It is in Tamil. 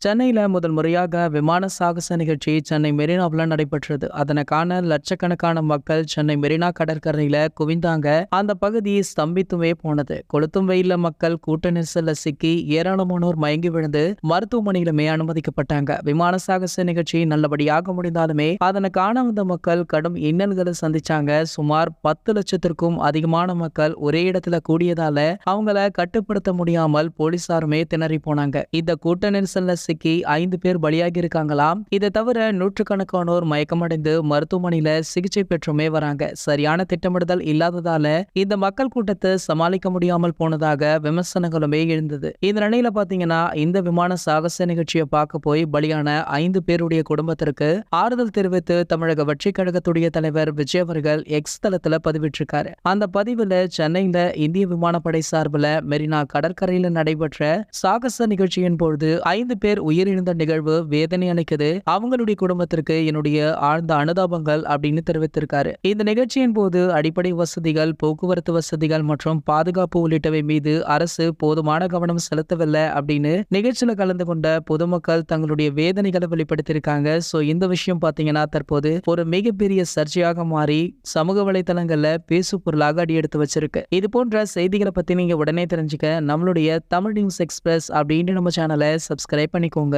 சென்னையில முதல் முறையாக விமான சாகச நிகழ்ச்சி சென்னை மெரினாவில் நடைபெற்றது. அதனை காண லட்சக்கணக்கான மக்கள் சென்னை மெரினா கடற்கரையில குவிந்தாங்க. அந்த பகுதி ஸ்தம்பித்துமே போனது. கொளுத்தும் வெயில்ல மக்கள் கூட்ட நெரிசல்ல சிக்கி ஏராளமானோர் மயங்கி விழுந்து மருத்துவமனையிலுமே அனுமதிக்கப்பட்டாங்க. விமான சாகச நிகழ்ச்சி நல்லபடியாக முடிந்தாலுமே அதனை காண வந்த மக்கள் கடும் இன்னல்களை சந்திச்சாங்க. சுமார் 10 லட்சத்திற்கும் அதிகமான மக்கள் ஒரே இடத்துல கூடியதால அவங்கள கட்டுப்படுத்த முடியாமல் போலீசாருமே திணறி போனாங்க. இந்த கூட்ட நெரிசல்ல சிக்கி 5 பேர் பலியாகி இருக்காங்களாம். இதை தவிர நூற்றுக்கணக்கானோர் மயக்கமடைந்து மருத்துவமனையில சிகிச்சை பெற்றுமே வராங்க. சரியான திட்டமிடுதல் இல்லாததால இந்த மக்கள் கூட்டத்தை சமாளிக்க முடியாமல் போனதாக விமர்சனங்களுமே எழுந்தது. இந்த நிலையில பாத்தீங்கன்னா இந்த விமான சாகச நிகழ்ச்சியை பார்க்க போய் பலியான 5 பேருடைய குடும்பத்திற்கு ஆறுதல் தெரிவித்து தமிழக வெற்றிக் கழகத்துடைய தலைவர் விஜய் அவர்கள் எக்ஸ் தளத்துல பதிவிட்டிருக்காரு. அந்த பதிவுல சென்னையில இந்திய விமானப்படை சார்பில் மெரினா கடற்கரையில நடைபெற்ற சாகச நிகழ்ச்சியின் பொழுது 5 பேர் உயிரிழந்த நிகழ்வு வேதனை அளிக்குது. அவங்களுடைய குடும்பத்திற்கு என்னுடைய ஆழ்ந்த அனுதாபங்கள் அப்படின்னு தெரிவித்திருக்காரு. இந்த நிகழ்ச்சியின் போது அடிப்படை வசதிகள், போக்குவரத்து வசதிகள் மற்றும் பாதுகாப்பு உள்ளிட்டவை மீது அரசு போதுமான கவனம் செலுத்தவில்லை அப்படின்னு நிகழ்ச்சியில கலந்து கொண்ட பொதுமக்கள் தங்களுடைய வேதனைகளை வெளிப்படுத்தியிருக்காங்க. சோ இந்த விஷயம் பாத்தீங்கன்னா தற்போது ஒரு மிகப்பெரிய சர்ச்சையாக மாறி சமூக வலைதளங்கள்ல பேசு பொருளாக அடி எடுத்து வச்சிருக்கு. இது போன்ற செய்திகளை பத்தி நீங்க உடனே தெரிஞ்சுக்க நம்மளுடைய தமிழ் நியூஸ் எக்ஸ்பிரஸ் அப்படின்ற நம்ம சேனலை சப்ஸ்கிரைப் பண்ணிக்கோங்க.